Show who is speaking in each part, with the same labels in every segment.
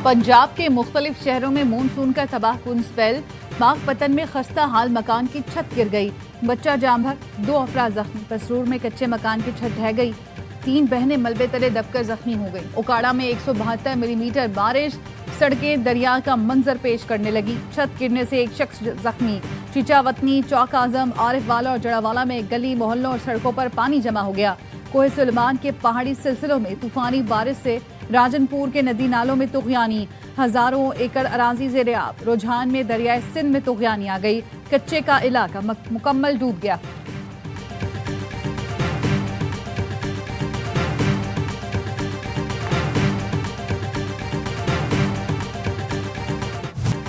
Speaker 1: पंजाब के मुख्तलिफ शहरों में मानसून का तबाहकुन स्पेल। बागपतन में खस्ता हाल मकान की छत गिर गई, बच्चा जाम भर, 2 अफराद जख्मी। पसरूर में कच्चे मकान की छत ढह गई, 3 बहनें मलबे तले दबकर जख्मी हो गई। उकाड़ा में 172 मिलीमीटर बारिश, सड़कें दरिया का मंजर पेश करने लगी। छत गिरने से एक शख्स जख्मी। चीचावतनी, चौक आजम, आरिफवाला और जड़ावाला में गली मोहल्लों और सड़कों पर पानी जमा हो गया। कोहे सुलेमान के पहाड़ी सिलसिलों में तूफानी बारिश से राजनपुर के नदी नालों में तुगयानी, हजारों एकड़ अराजी ज़ेर-ए-आब। रुझान में दरियाए सिंध में तुगयानी आ गई, कच्चे का इलाका मुकम्मल डूब गया।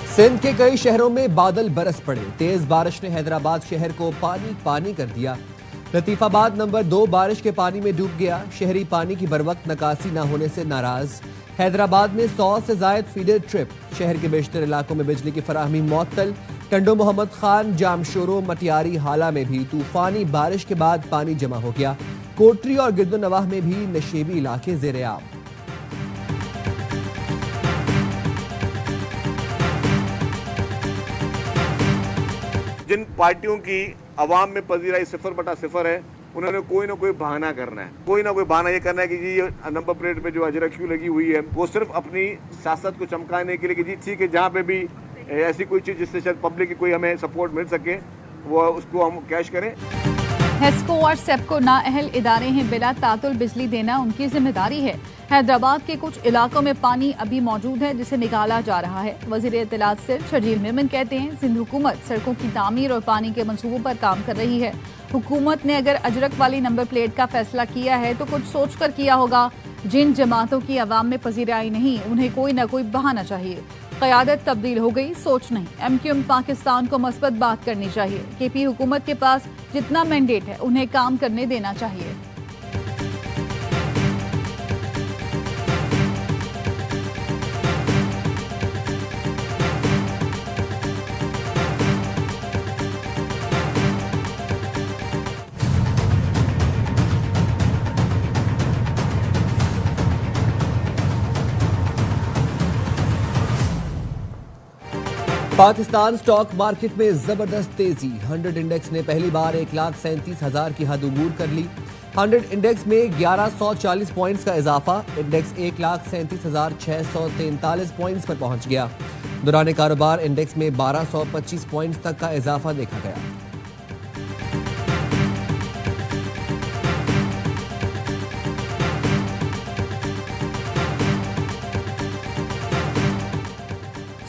Speaker 2: सिंध के कई शहरों में बादल बरस पड़े। तेज बारिश ने हैदराबाद शहर को पानी पानी कर दिया। लतीफाबाद नंबर 2 बारिश के पानी में डूब गया। शहरी पानी की बरवक्त निकासी न होने से नाराज। हैदराबाद में 100 से ज्यादा फीडर ट्रिप। शहर के बेशतर इलाकों में बिजली की फराहमी मुअत्तल। टंडो मोहम्मद खान, जामशोरो, मटियारी, हाला में भी तूफानी बारिश के बाद पानी जमा हो गया। कोटरी और गिरदोनवाह में भी नशेबी इलाके ज़ेर-ए-आब।
Speaker 3: जिन पार्टियों की अवाम में पजीराई 0/0 है, उन्होंने कोई ना कोई बहाना करना है। कोई ना कोई बहाना ये करना है कि जी ये नंबर प्लेट पे जो अजरा क्यों लगी हुई है, वो सिर्फ अपनी सियासत को चमकाने के लिए कि जी ठीक है, जहाँ पे भी ऐसी कोई चीज़ जिससे शायद पब्लिक की कोई हमें सपोर्ट मिल सके, वो उसको हम कैश करें।
Speaker 1: हेस्को और सेप्को नाअहल इदारे हैं, बिला तातुल बिजली देना उनकी जिम्मेदारी है। हैदराबाद के कुछ इलाकों में पानी अभी मौजूद है, जिसे निकाला जा रहा है। वजीर इत्तलात सिंध शर्जील मेमन कहते हैं, सिंध हुकूमत सड़कों की तामीर और पानी के मंसूबों पर काम कर रही है। हुकूमत ने अगर अजरक वाली नंबर प्लेट का फैसला किया है तो कुछ सोच कर किया होगा। जिन जमातों की अवाम में पजीराई नहीं, उन्हें कोई ना कोई बहाना चाहिए। क़यादत तब्दील हो गई, सोच नहीं। MQM पाकिस्तान को मस्बत बात करनी चाहिए। KP हुकूमत के पास जितना मैंडेट है, उन्हें काम करने देना चाहिए।
Speaker 2: पाकिस्तान स्टॉक मार्केट में जबरदस्त तेजी। 100 इंडेक्स ने पहली बार 1,37,000 की हद अबूर कर ली। 100 इंडेक्स में 1140 पॉइंट्स का इजाफा। इंडेक्स 1,37,643 पॉइंट्स पर पहुंच गया। दौरान कारोबार इंडेक्स में 1225 पॉइंट्स तक का इजाफा देखा गया।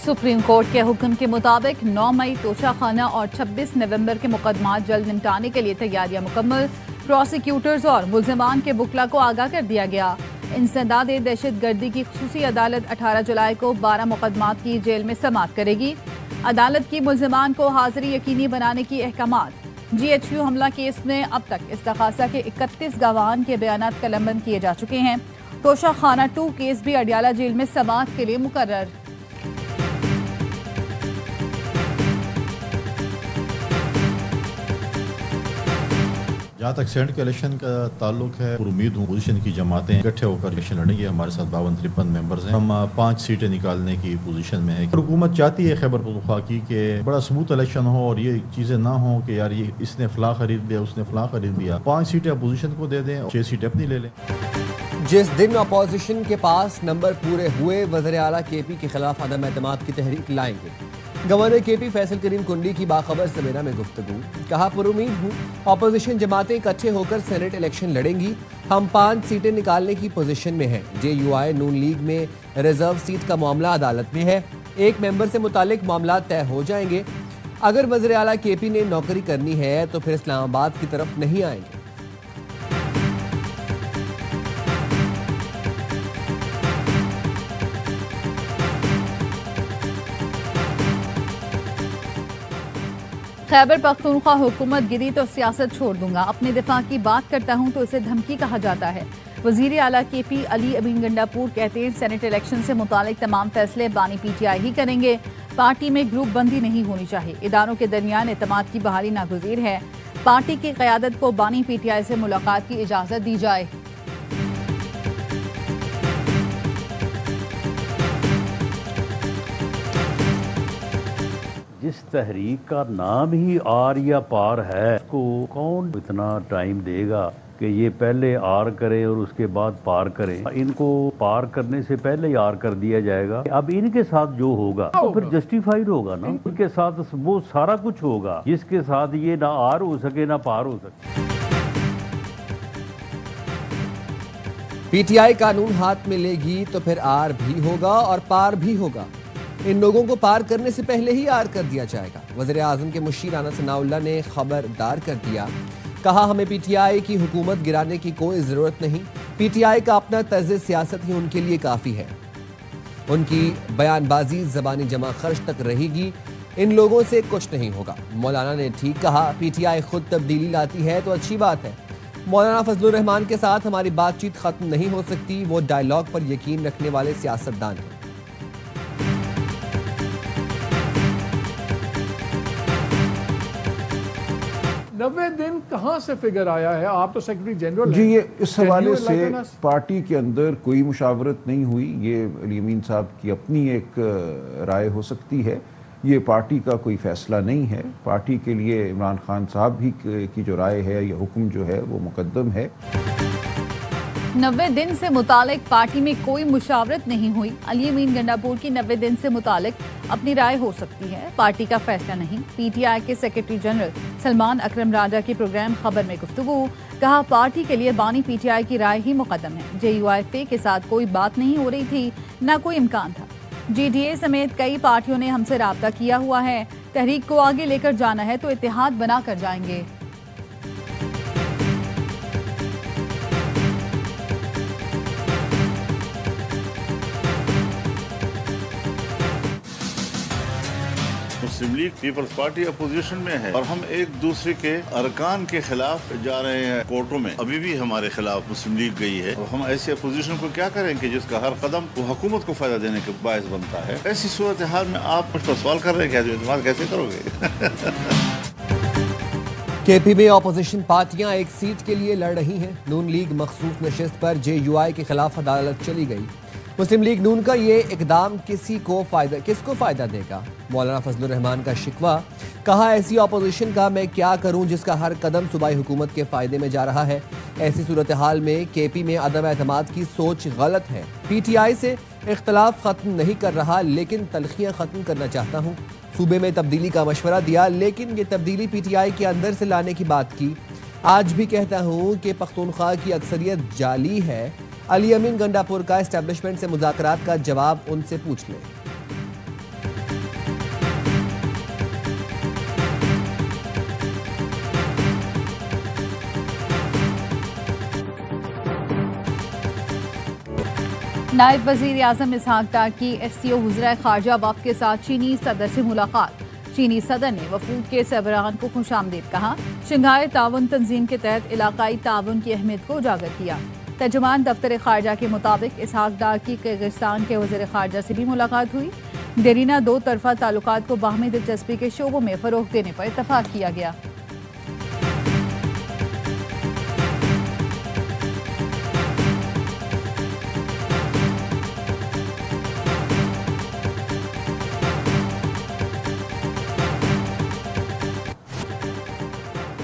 Speaker 1: सुप्रीम कोर्ट के हुक्म के मुताबिक 9 मई तोशाखाना और 26 नवंबर के मुकदमात जल्द निपटाने के लिए तैयारियां मुकम्मल। प्रोसिक्यूटर्स और मुल्जिमान के बुकला को आगाह कर दिया गया। इंसदाद दहशत गर्दी की खुसूसी अदालत 18 जुलाई को 12 मुकदमात की जेल में समाअत करेगी। अदालत की मुल्जिमान को हाजिरी यकीनी बनाने की अहकामात। GHQ हमला केस में अब तक इस्तग़ासा के 31 गवाहान के बयानात कलमबंद किए जा चुके हैं। तोशाखाना 2 केस भी अडियाला जेल में समाअत के लिए मुकर्रर।
Speaker 4: जहाँ तक सेनेट के इलेक्शन का ताल्लुक है, उम्मीद हूँ पोजीशन की जमातें इकट्ठे होकर इलेक्शन लड़ेंगे। हमारे साथ 52-53 मेंबर्स हैं। हम 5 सीटें निकालने की पोजीशन में है। हुकूमत चाहती है खैबर पख्तूनख्वा की कि बड़ा स्मूथ इलेक्शन हो और ये चीजें ना हो कि यार ये इसने फला खरीद लिया, उसने फला खरीद लिया। 5 सीटें अपोजिशन को दे दें और 6 सीटें अपनी ले लें।
Speaker 2: जिस दिन अपोजिशन के पास नंबर पूरे हुए, वज़ीर आला KP के खिलाफ अदम एतमाद की तहरीक लाएंगे। गवर्नर KP फैसल करीम कुंडी की बाखबर सवेरा में गुफ्तगू। कहा, पुरुमीद हूँ अपोजिशन जमातें इकट्ठे होकर सेनेट इलेक्शन लड़ेंगी। हम 5 सीटें निकालने की पोजीशन में हैं। JUI नून लीग में रिजर्व सीट का मामला अदालत में है। एक मेंबर से मुतालिक मामला तय हो जाएंगे। अगर वज़ीर आला KP ने नौकरी करनी है तो फिर इस्लामाबाद की तरफ नहीं आएंगे।
Speaker 1: खैबर पख्तूनख्वा हुकूमत गिरी तो सियासत छोड़ दूंगा। अपने दिफा की बात करता हूं तो इसे धमकी कहा जाता है। वजीर आला KP अली अमीन गंडापुर कहते हैं, सेनेट इलेक्शन से मुतालिक तमाम फैसले बानी PTI ही करेंगे। पार्टी में ग्रुप बंदी नहीं होनी चाहिए। इदारों के दरमियान एतमाद की बहाली नागुज़ीर है। पार्टी की क़यादत को बानी PTI से मुलाकात की इजाज़त दी जाए।
Speaker 5: जिस तहरीक का नाम ही आर या पार है, उसको कौन इतना टाइम देगा कि ये पहले आर करे और उसके बाद पार करे। इनको पार करने से पहले ही आर कर दिया जाएगा। अब इनके साथ जो होगा तो फिर जस्टिफाइड होगा ना, उनके साथ वो सारा कुछ होगा जिसके साथ ये ना आर हो सके ना पार हो सके।
Speaker 2: पीटीआई कानून हाथ में लेगी तो फिर आर भी होगा और पार भी होगा। इन लोगों को पार करने से पहले ही आर कर दिया जाएगा। वज़ीर आज़म के मुशीर राना सनाउल्लाह ने खबरदार कर दिया, कहा हमें पीटीआई की हुकूमत गिराने की कोई जरूरत नहीं, पीटीआई का अपना तर्ज सियासत ही उनके लिए काफी है। उनकी बयानबाजी जबानी जमा खर्च तक रहेगी, इन लोगों से कुछ नहीं होगा। मौलाना ने ठीक कहा, पीटीआई खुद तब्दीली लाती है तो अच्छी बात है। मौलाना फजलुर रहमान के साथ हमारी बातचीत खत्म नहीं हो सकती, वो डायलॉग पर यकीन रखने वाले सियासतदान हैं।
Speaker 6: 90 दिन कहाँ से फिगर आया है? आप तो सेक्रेटरी जनरल
Speaker 7: जी, ये इस हवाले से पार्टी के अंदर कोई मुशावरत नहीं हुई। ये अली अमीन साहब की अपनी एक राय हो सकती है, ये पार्टी का कोई फैसला नहीं है। पार्टी के लिए इमरान खान साहब भी की जो राय है या हुक्म जो है वो मुकद्दम है।
Speaker 1: 90 दिन से मुतालिक पार्टी में कोई मुशावरत नहीं हुई। अली अमीन गंडापुर की 90 दिन से मुतालिक अपनी राय हो सकती है, पार्टी का फैसला नहीं। पीटीआई के सेक्रेटरी जनरल सलमान अकरम राजा की प्रोग्राम खबर में गुफ्तगू, कहा पार्टी के लिए बानी पीटीआई की राय ही मुकद्दम है। JUIF के साथ कोई बात नहीं हो रही थी, न कोई इम्कान था। GDA समेत कई पार्टियों ने हमसे राब्ता किया हुआ है, तहरीक को आगे लेकर जाना है तो इत्तेहाद बना कर जाएंगे।
Speaker 8: मुस्लिम लीग पीपल्स पार्टी अपोजिशन में है और हम एक दूसरे के अरकान के खिलाफ जा रहे हैं कोर्टों में। अभी भी हमारे खिलाफ मुस्लिम लीग गई है और हम ऐसी अपोजिशन को क्या करेंगे जिसका हर कदम वो हुकूमत को फायदा देने के बायस बनता है। ऐसी सूरत हाल में आप मुझ पर सवाल कर रहे हैं कि इस्तेमाल कैसे करोगे?
Speaker 2: KP में अपोजिशन पार्टियां एक सीट के लिए लड़ रही हैं। नून लीग मखसूस नशिस्त पर JUI के खिलाफ अदालत चली गई। मुस्लिम लीग नून का ये इकदाम किसको फायदा देगा? मौलाना फजलुर रहमान का शिकवा, कहा ऐसी अपोजिशन का मैं क्या करूं जिसका हर कदम सूबाई हुकूमत के फायदे में जा रहा है। ऐसी सूरत हाल में KP में अदम एतमाद की सोच गलत है। PTI से इख्तलाफ खत्म नहीं कर रहा, लेकिन तलखियां खत्म करना चाहता हूं। सूबे में तब्दीली का मशवरा दिया, लेकिन ये तब्दीली PTI के अंदर से लाने की बात की। आज भी कहता हूं कि पख्तूनख्वा की अक्सरियत जाली है। अली अमीन गंडापुर का एस्टेब्लिशमेंट से मुज़ाकरात का जवाब उनसे पूछ लें।
Speaker 1: नायब वजीर आजम इसहाक डार की SCO वज़ीर ख़ारजा वफ़द के साथ चीनी सदर से मुलाकात। चीनी सदर ने वफूद के सरबराहान को खुशामदीद कहा। शंघाई ताउन तंजीम के तहत इलाकाई ताउन की अहमियत को उजागर किया। तर्जुमान दफ्तर खारजा के मुताबिक इसहाक डार की किर्गिस्तान के वज़ीर ख़ारजा से भी मुलाकात हुई। देरीना दो तरफा ताल्लुकात को बाहमी दिलचस्पी के शोबों में फ़रोग़ देने पर इत्तफ़ाक़ किया गया।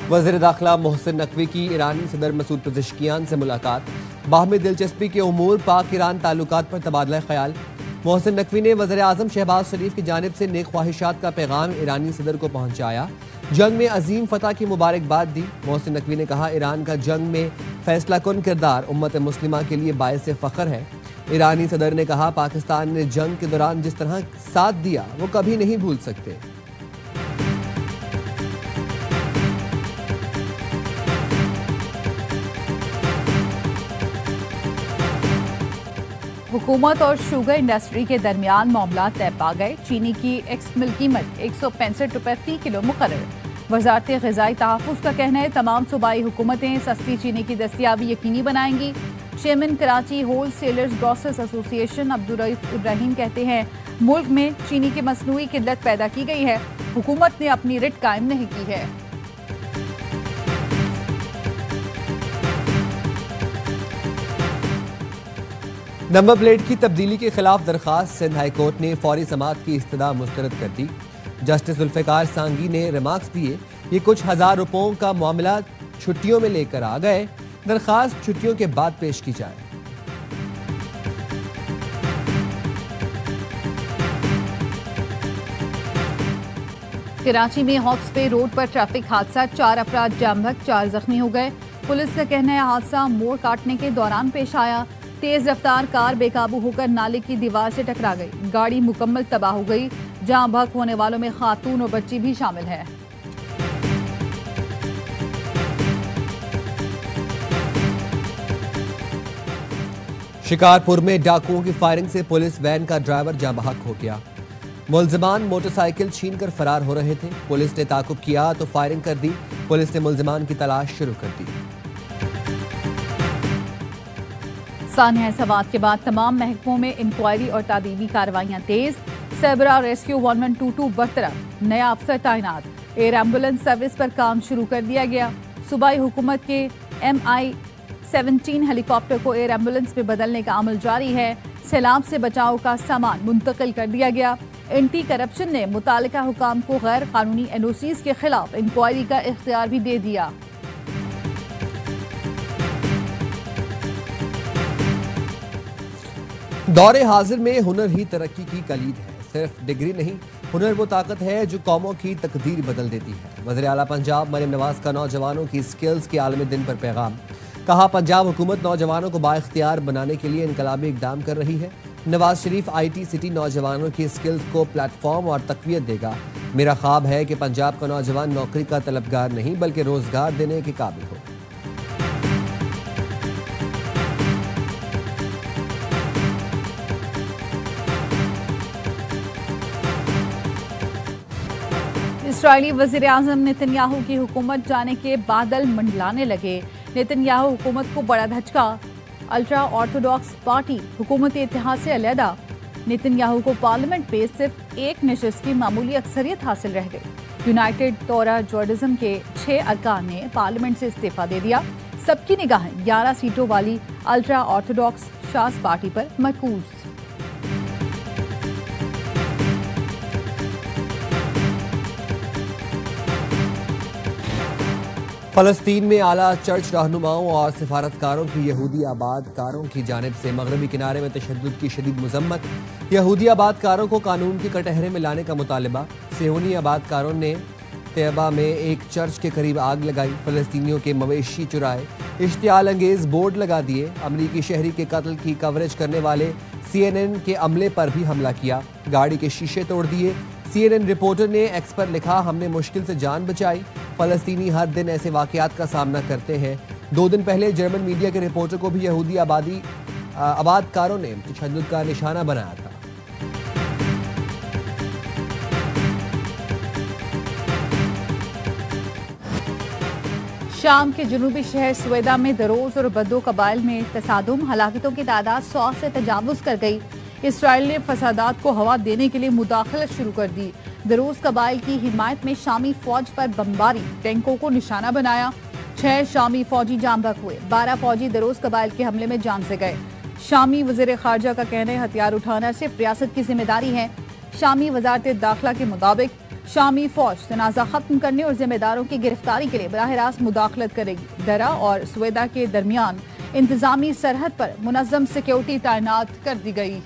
Speaker 2: वज़ीर दाखिला मोहसिन नकवी की ईरानी सदर मसूद पेज़ेश्कियान से मुलाकात। बाहमी दिलचस्पी के उमूर, पाक ईरान ताल्लुकात पर तबादला ख्याल। मोहसिन नकवी ने वज़ीर आज़म शहबाज शरीफ की जानिब से नेक ख्वाहिशात का पैगाम ईरानी सदर को पहुँचाया। जंग में अजीम फतह की मुबारकबाद दी। मोहसिन नकवी ने कहा, ईरान का जंग में फैसला कुन किरदार उम्मत मुस्लिमा के लिए बायस फ़ख्र है। ईरानी सदर ने कहा, पाकिस्तान ने जंग के दौरान जिस तरह साथ दिया वो कभी नहीं भूल सकते।
Speaker 1: हुकूमत और शुगर इंडस्ट्री के दरमियान मामला तय पा गए। चीनी की एक्स मिल कीमत 165 रुपए फी किलो मुकर्रर। वजारत ग़िज़ाई तहफ़्फ़ुज़ का कहना है, तमाम सूबाई हुकूमतें सस्ती चीनी की दस्तियाबी यकीनी बनाएंगी। Chairman Karachi wholesalers grocers association Abdur Rauf Ibrahim कहते हैं, मुल्क में चीनी की मसनूई किल्लत पैदा की गई है, हुकूमत ने अपनी रिट कायम नहीं की है। नंबर प्लेट की तब्दीली के खिलाफ दरखास्त सिंध हाई कोर्ट ने फौरी समाअत की इस्तदा मुस्तरद कर दी।
Speaker 2: जस्टिस जुल्फिकार सांगी ने रिमार्क्स दिए, ये कुछ हजार रुपयों का मामला छुट्टियों में लेकर आ गए, दरखास्त छुट्टियों के बाद पेश की जाए।
Speaker 1: कराची में हॉक्स पे रोड पर ट्रैफिक हादसा, 4 अफराद जामबख्त, 4 जख्मी हो गए। पुलिस का कहना है हादसा मोड़ काटने के दौरान पेश आया। तेज रफ्तार कार बेकाबू होकर नाले की दीवार से टकरा गई। गाड़ी मुकम्मल तबाह हो गई। जामबख्त होने वालों में खातून और बच्ची भी शामिल है।
Speaker 2: शिकारपुर में डाकुओं की फायरिंग से पुलिस वैन का ड्राइवर जाँ बहक हो गया। मुलजिमान मोटरसाइकिल छीनकर फरार हो रहे थे। पुलिस ने ताकुब किया तो फायरिंग कर दी। पुलिस ने मुलजिमान की तलाश शुरू कर दी।
Speaker 1: सानिया सवात के बाद तमाम महकमों में इंक्वायरी और तादीबी कार्रवाइयां तेज। सरबरा रेस्क्यू 1122 बरतरफ, नया अफसर तैनात। एयर एम्बुलेंस सर्विस पर काम शुरू कर दिया गया। सूबाई हुकूमत के MI-17 हेलीकॉप्टर को एयर एम्बुलेंस में बदलने का अमल जारी है। सैलाब से बचाव का सामान मुंतकिल कर दिया गया। एंटी करप्शन ने मुतालिका हुकाम को गैर कानूनी NOCs के खिलाफ इंक्वायरी का इख्तियार भी दे दिया।
Speaker 2: दौरे हाजिर में हुनर ही तरक्की की कलीद है। सिर्फ डिग्री नहीं, हुनर वो ताकत है जो कौमों की तकदीर बदल देती है। वज़ीर आला पंजाब मरियम नवाज का नौजवानों की स्किल्स के आलमी दिन पर पैगाम। कहा, पंजाब हुकूमत नौजवानों को बाइख्तियार बनाने के लिए इनकलाबी इकदाम कर रही है। नवाज शरीफ IT सिटी नौजवानों की स्किल्स को प्लेटफॉर्म और तकवीत देगा। मेरा ख्वाब है कि पंजाब का नौजवान नौकरी का तलबगार नहीं बल्कि रोजगार देने के काबिल हो।
Speaker 1: इस्राईली वज़ीर आज़म नेतन्याहू की हुकूमत जाने के बादल मंडलाने लगे। नेतन्याहू हुकूमत को बड़ा धचका। अल्ट्रा ऑर्थोडॉक्स पार्टी हुकूमत इत्तेहाद से अलहदा। नेतन्याहू को पार्लियामेंट में सिर्फ एक नशिस्त की मामूली अक्सरियत हासिल रह गई। यूनाइटेड तोरा जूडाइज्म के 6 अरकान ने पार्लियामेंट से इस्तीफा दे दिया। सबकी निगाहें 11 सीटों वाली अल्ट्रा ऑर्थोडॉक्स शास पार्टी पर मरकूज।
Speaker 2: फलस्तीन में आला चर्च रहनुमाओं और सिफारतकारों की यहूदी आबादकारों की जानिब से मगरबी किनारे में तशद्दुद की शदीद मजम्मत। यहूदी आबादकारों को कानून के कटहरे में लाने का मुतालबा। सियोनी आबादकारों ने तैयबा में एक चर्च के करीब आग लगाई। फलस्तीनियों के मवेशी चुराए। इश्तियाल अंगेज बोर्ड लगा दिए। अमरीकी शहरी के कत्ल की कवरेज करने वाले CNN के अमले पर भी हमला किया। गाड़ी के शीशे तोड़ दिए। CNN रिपोर्टर ने एक्स पर लिखा, हमने मुश्किल से जान बचाई। फलस्तीनी हर दिन ऐसे वाकयात का सामना करते हैं। 2 दिन पहले जर्मन मीडिया के रिपोर्टर को भी यहूदी आबादकारों ने तशद्दुद का निशाना बनाया था।
Speaker 1: शाम के जुनूबी शहर स्वेदा में दरोज और बद्दो कबाइल में तसादुम, हलाकतों की तादाद 100 से तजावुज कर गई। इसराइल ने फसादात को हवा देने के लिए मुदाखलत शुरू कर दी। दरोज कबाइल की हिमायत में शामी फौज पर बमबारी, टैंकों को निशाना बनाया। 6 शामी फौजी जाम बहक हुए। 12 फौजी दरोज कबाइल के हमले में जान से गए। शामी वज़ीर खारजा का कहना है हथियार उठाना सिर्फ रियासत की जिम्मेदारी है। शामी वजारत दाखिला के मुताबिक शामी फौज तनाज़ा खत्म करने और जिम्मेदारों की गिरफ्तारी के लिए बराह रास्त मुदाखलत करेगी। दरा और स्वेदा के दरमियान इंतजामी सरहद पर मुनज़्ज़म सिक्योरिटी तैनात कर दी गई।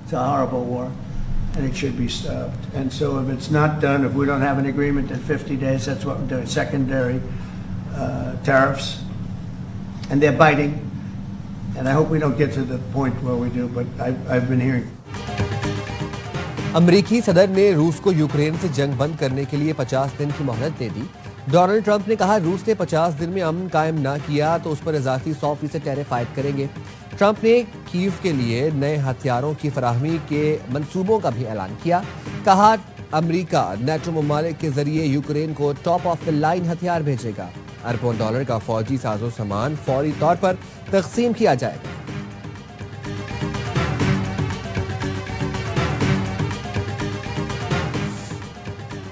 Speaker 9: It's a horrible war, and it should be stopped. And so if it's not done, if we don't have an agreement in 50 days, that's what we're doing, secondary tariffs. And they're biting. And I hope we don't get to the point where we do, but I've been hearing.
Speaker 2: अमरीकी सदर ने रूस को Ukraine से जंग बंद करने के लिए 50 दिन की मोहलत दे दी। डोनाल्ड ट्रंप ने कहा, रूस ने 50 दिन में अमन कायम ना किया तो उस पर इजाफी 100% टैरिफ आयद करेंगे। ट्रंप ने कीव के लिए नए हथियारों की फराहमी के मंसूबों का भी ऐलान किया। कहा, अमरीका नेटो ममालिक के जरिए यूक्रेन को टॉप ऑफ द लाइन हथियार भेजेगा। अरबों डॉलर का फौजी साजो सामान फौरी तौर पर तकसीम किया जाएगा।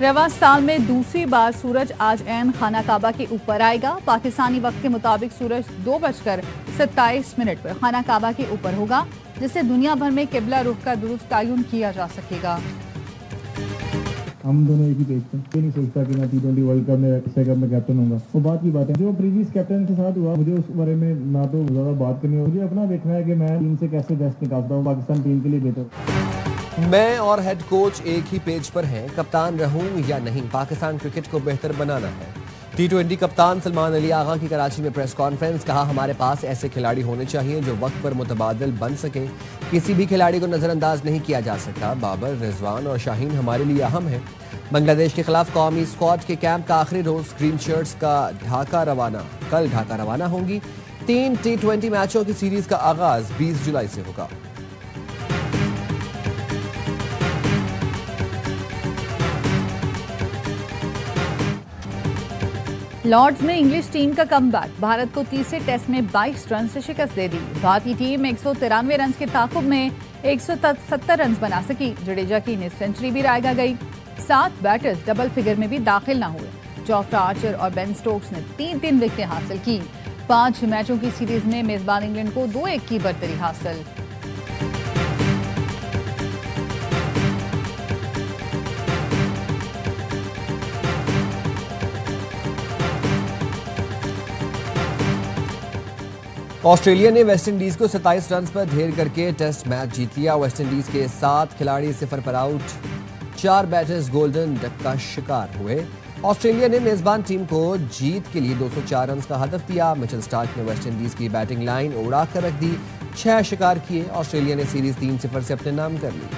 Speaker 1: रवा साल में दूसरी बार सूरज आज ऐन खाना काबा के ऊपर आएगा। पाकिस्तानी वक्त के मुताबिक सूरज 2:27 पर खाना काबा के ऊपर होगा, जिससे दुनिया भर में किबला रुख का दुरुस्त तयन किया जा सकेगा।
Speaker 10: हम दोनों एक ही पेज पे, ये नहीं सोचता कि मैं T20 वर्ल्ड कप में एशिया कप में कैप्टन होगा। वो बात की बात है, जो प्रीवियस कैप्टन के साथ हुआ, मुझे उस बारे में ना तो ज्यादा बात करनी है। मुझे अपना देखना है कि मैं टीम से कैसे बेस्ट निकालता हूँ, पाकिस्तान टीम के लिए बेहतर।
Speaker 2: मैं और हेड कोच एक ही पेज पर हैं, कप्तान रहूं या नहीं, पाकिस्तान क्रिकेट को बेहतर बनाना है। T20 कप्तान सलमान अली आगा की कराची में प्रेस कॉन्फ्रेंस। कहा, हमारे पास ऐसे खिलाड़ी होने चाहिए जो वक्त पर मुतबादिल बन सके। किसी भी खिलाड़ी को नजरअंदाज नहीं किया जा सकता। बाबर, रिजवान और शाहीन हमारे लिए अहम है। बांग्लादेश के खिलाफ कौमी स्क्वाड के कैंप का आखिरी रोज ग्रीन शर्ट्स का कल ढाका रवाना होंगी। 3 T20 मैचों की सीरीज का आगाज 20 जुलाई से होगा।
Speaker 1: लॉर्ड्स में इंग्लिश टीम का कमबैक। भारत को तीसरे टेस्ट में 22 रन से शिकस्त दे दी। भारतीय टीम 193 रन के ताकुब में 170 रन बना सकी। जडेजा की इनिंग सेंचुरी भी रायगा गई। 7 बैटर्स डबल फिगर में भी दाखिल न हुए। जोफ्रा आर्चर और बेन स्टोक्स ने 3 विकेटें हासिल की। 5 मैचों की सीरीज में मेजबान इंग्लैंड को 2-1 की बरतरी हासिल।
Speaker 2: ऑस्ट्रेलिया ने वेस्टइंडीज को 27 रन पर ढेर करके टेस्ट मैच जीत लिया। वेस्टइंडीज के 7 खिलाड़ी 0 पर आउट, 4 बैटर्स गोल्डन डक का शिकार हुए। ऑस्ट्रेलिया ने मेजबान टीम को जीत के लिए 204 रन का हदफ दिया। मिचेल स्टार्क ने वेस्टइंडीज की बैटिंग लाइन उड़ा कर रख दी, 6 शिकार किए। ऑस्ट्रेलिया ने सीरीज 3-0 से अपने नाम कर ली।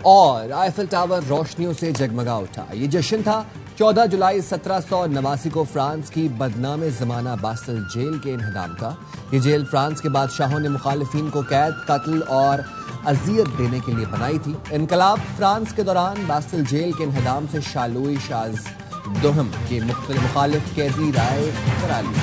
Speaker 2: और आईफिल टावर रोशनियों से जगमगा उठा। ये जश्न था 14 जुलाई 1789 को फ्रांस की बदनाम जमाना बास्टिल जेल के इन्हदाम का। ये जेल फ्रांस के बादशाहों ने मुखालिफिन को कैद, कत्ल और अजियत देने के लिए बनाई थी। इनकलाब फ्रांस के दौरान बास्टिल जेल के इन्हदाम से शालुई शाज दोहम के मुख्तलिफ मुखालिफ कैदी राय करा ली।